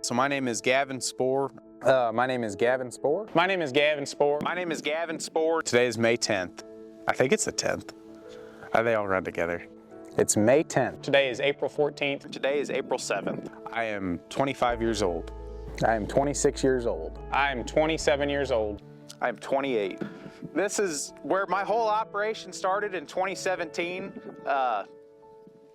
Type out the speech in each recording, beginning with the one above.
So my name is Gavin Spoor. My name is Gavin Spoor. My name is Gavin Spoor. My name is Gavin Spoor. Today is May 10th. I think it's the 10th. They all run together. It's May 10th. Today is April 14th. Today is April 7th. I am 25 years old. I am 26 years old. I am 27 years old. I am 28. This is where my whole operation started in 2017.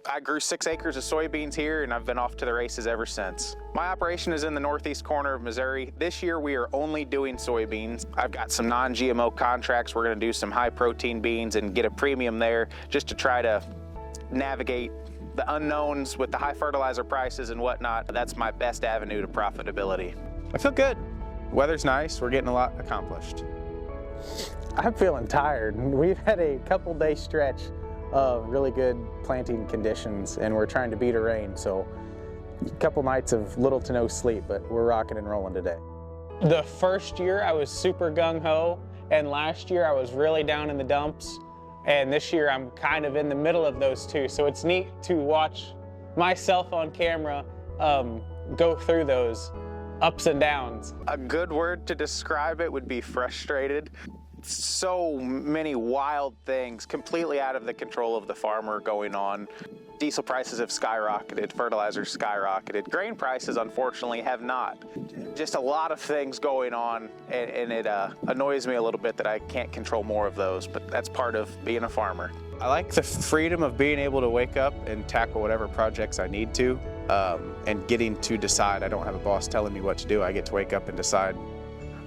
I grew 6 acres of soybeans here, and I've been off to the races ever since. My operation is in the northeast corner of Missouri. This year we are only doing soybeans. I've got some non-GMO contracts. We're going to do some high protein beans and get a premium there just to try to navigate the unknowns with the high fertilizer prices and whatnot. That's my best avenue to profitability. I feel good. Weather's nice. We're getting a lot accomplished. I'm feeling tired. We've had a couple day stretch of really good planting conditions, and we're trying to beat a rain, so a couple nights of little to no sleep, but we're rocking and rolling today. The first year I was super gung-ho, and last year I was really down in the dumps, and this year I'm kind of in the middle of those two, so it's neat to watch myself on camera go through those ups and downs. A good word to describe it would be frustrated. So many wild things completely out of the control of the farmer going on. Diesel prices have skyrocketed, fertilizers skyrocketed. Grain prices, unfortunately, have not. Just a lot of things going on, and it annoys me a little bit that I can't control more of those, but that's part of being a farmer. I like the freedom of being able to wake up and tackle whatever projects I need to, and getting to decide. I don't have a boss telling me what to do. I get to wake up and decide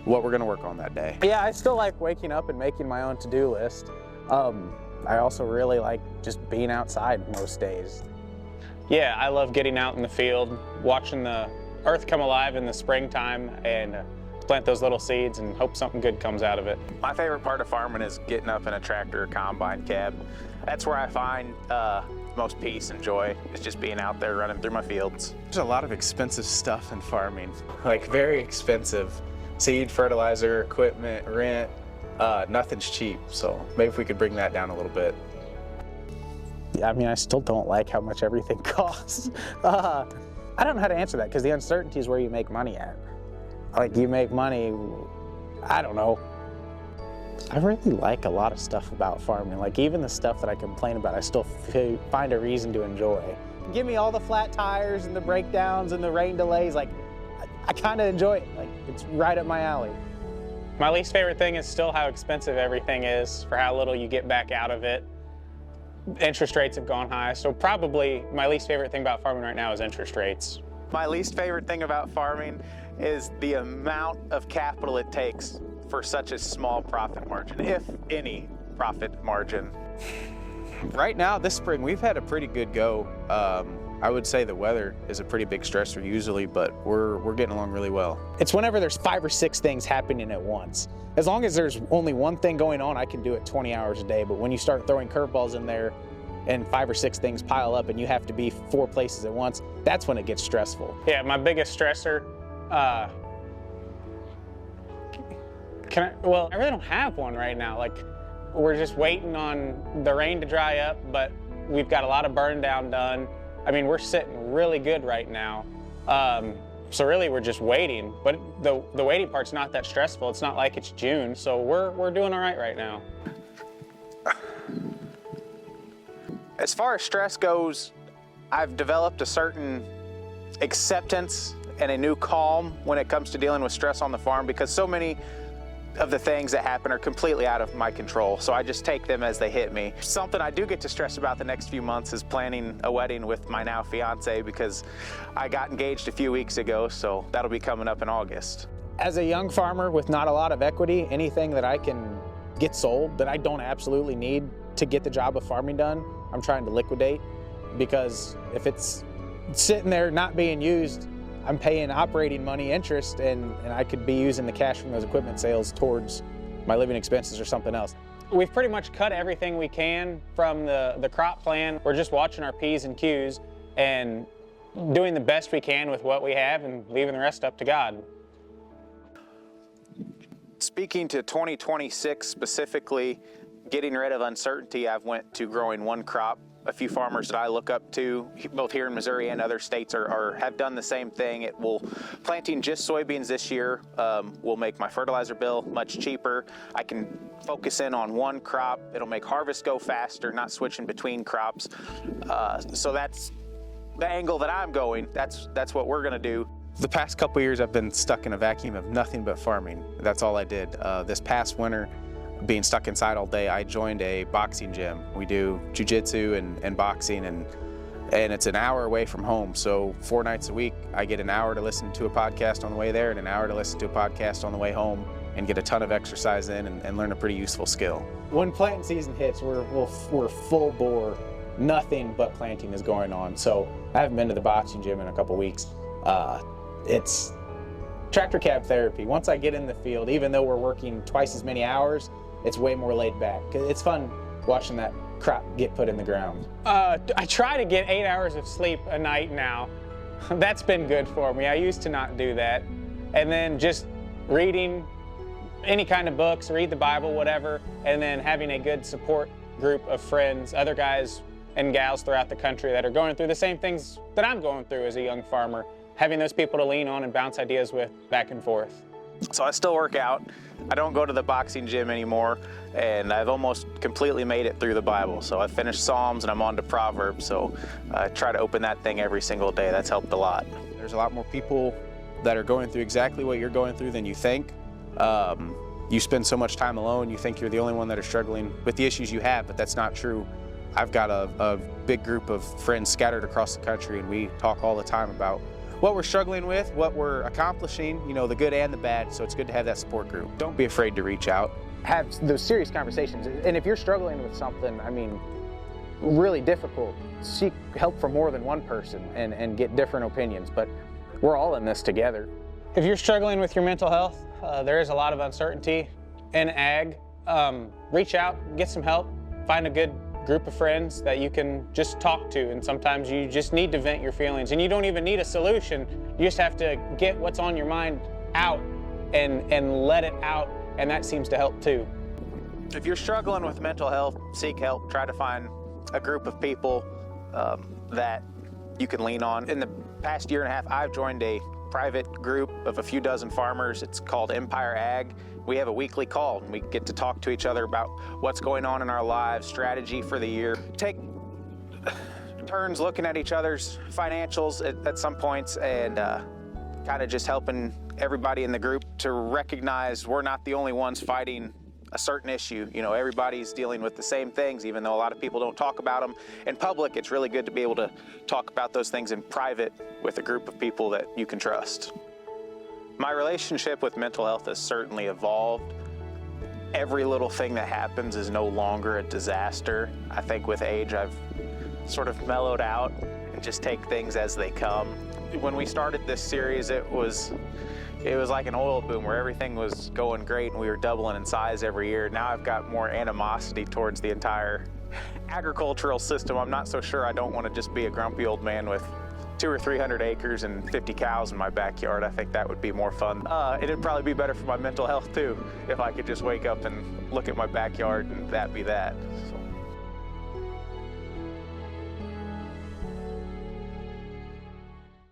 what we're going to work on that day. Yeah, I still like waking up and making my own to-do list. I also really like just being outside most days. Yeah, I love getting out in the field, watching the earth come alive in the springtime, and plant those little seeds and hope something good comes out of it. My favorite part of farming is getting up in a tractor or combine cab. That's where I find most peace and joy, is just being out there running through my fields. There's a lot of expensive stuff in farming, like very expensive. Seed, fertilizer, equipment, rent, nothing's cheap, so maybe if we could bring that down a little bit. Yeah, I mean, I still don't like how much everything costs. I don't know how to answer that, because the uncertainty is where you make money at. Like, you make money, I don't know. I really like a lot of stuff about farming. Like, even the stuff that I complain about, I still find a reason to enjoy. Give me all the flat tires and the breakdowns and the rain delays. Like, I kind of enjoy it. Like, it's right up my alley. My least favorite thing is still how expensive everything is for how little you get back out of it. Interest rates have gone high, so probably my least favorite thing about farming right now is interest rates. My least favorite thing about farming is the amount of capital it takes for such a small profit margin, if any profit margin. Right now, this spring, we've had a pretty good go. I would say the weather is a pretty big stressor usually, but we're getting along really well. It's whenever there's 5 or 6 things happening at once. As long as there's only one thing going on, I can do it 20 hours a day, but when you start throwing curveballs in there and 5 or 6 things pile up and you have to be 4 places at once, that's when it gets stressful. Yeah, my biggest stressor, I really don't have one right now. Like, we're just waiting on the rain to dry up, but we've got a lot of burn down done. I mean, we're sitting really good right now. So really we're just waiting, but the waiting part's not that stressful. It's not like it's June, so we're doing all right now. As far as stress goes, I've developed a certain acceptance and a new calm when it comes to dealing with stress on the farm, because so many of the things that happen are completely out of my control, so I just take them as they hit me. Something I do get to stress about the next few months is planning a wedding with my now fiance, because I got engaged a few weeks ago, so that'll be coming up in August. As a young farmer with not a lot of equity, anything that I can get sold that I don't absolutely need to get the job of farming done, I'm trying to liquidate, because if it's sitting there not being used, I'm paying operating money interest, and I could be using the cash from those equipment sales towards my living expenses or something else. We've pretty much cut everything we can from the crop plan. We're just watching our P's and Q's and doing the best we can with what we have and leaving the rest up to God. Speaking to 2026 specifically, getting rid of uncertainty, I've went to growing one crop a few farmers that I look up to, both here in Missouri and other states, have done the same thing. Planting just soybeans this year will make my fertilizer bill much cheaper. I can focus in on one crop. It'll make harvest go faster, not switching between crops. So that's the angle that I'm going. That's what we're gonna do. The past couple years I've been stuck in a vacuum of nothing but farming. That's all I did. This past winter, being stuck inside all day, I joined a boxing gym. We do jiu-jitsu and boxing, and it's an hour away from home. So 4 nights a week, I get an hour to listen to a podcast on the way there and an hour to listen to a podcast on the way home, and get a ton of exercise in and learn a pretty useful skill. When planting season hits, we're full bore. Nothing but planting is going on. So I haven't been to the boxing gym in a couple weeks. It's tractor cab therapy. Once I get in the field, even though we're working twice as many hours, it's way more laid back. It's fun watching that crop get put in the ground. I try to get 8 hours of sleep a night now. That's been good for me. I used to not do that. And then just reading any kind of books, read the Bible, whatever, and then having a good support group of friends, other guys and gals throughout the country that are going through the same things that I'm going through as a young farmer. Having those people to lean on and bounce ideas with back and forth. So I still work out. I don't go to the boxing gym anymore, and I've almost completely made it through the Bible. So I finished Psalms and I'm on to Proverbs, so I try to open that thing every single day. That's helped a lot. There's a lot more people that are going through exactly what you're going through than you think. You spend so much time alone, you think you're the only one that are struggling with the issues you have, but that's not true. I've got a big group of friends scattered across the country, and we talk all the time about what we're struggling with, what we're accomplishing, you know, the good and the bad, so it's good to have that support group. Don't be afraid to reach out. Have those serious conversations. And if you're struggling with something, I mean, really difficult, seek help from more than one person and get different opinions, but we're all in this together. If you're struggling with your mental health, there is a lot of uncertainty in ag. Reach out, get some help, find a good group of friends that you can just talk to, and sometimes you just need to vent your feelings, and you don't even need a solution. You just have to get what's on your mind out and let it out, and that seems to help too. If you're struggling with mental health, seek help. Try to find a group of people that you can lean on. In the past year and a half, I've joined a private group of a few dozen farmers. It's called Empire Ag. We have a weekly call, and we get to talk to each other about what's going on in our lives, strategy for the year. Take turns looking at each other's financials at some points, and kind of just helping everybody in the group to recognize we're not the only ones fighting a certain issue. You know, everybody's dealing with the same things, even though a lot of people don't talk about them in public. It's really good to be able to talk about those things in private with a group of people that you can trust. My relationship with mental health has certainly evolved. Every little thing that happens is no longer a disaster. I think with age, I've sort of mellowed out and just take things as they come. When we started this series, it was like an oil boom where everything was going great and we were doubling in size every year. Now I've got more animosity towards the entire agricultural system. I'm not so sure I don't want to just be a grumpy old man with 200 or 300 acres and 50 cows in my backyard. I think that would be more fun. It'd probably be better for my mental health too if I could just wake up and look at my backyard and that be that. So.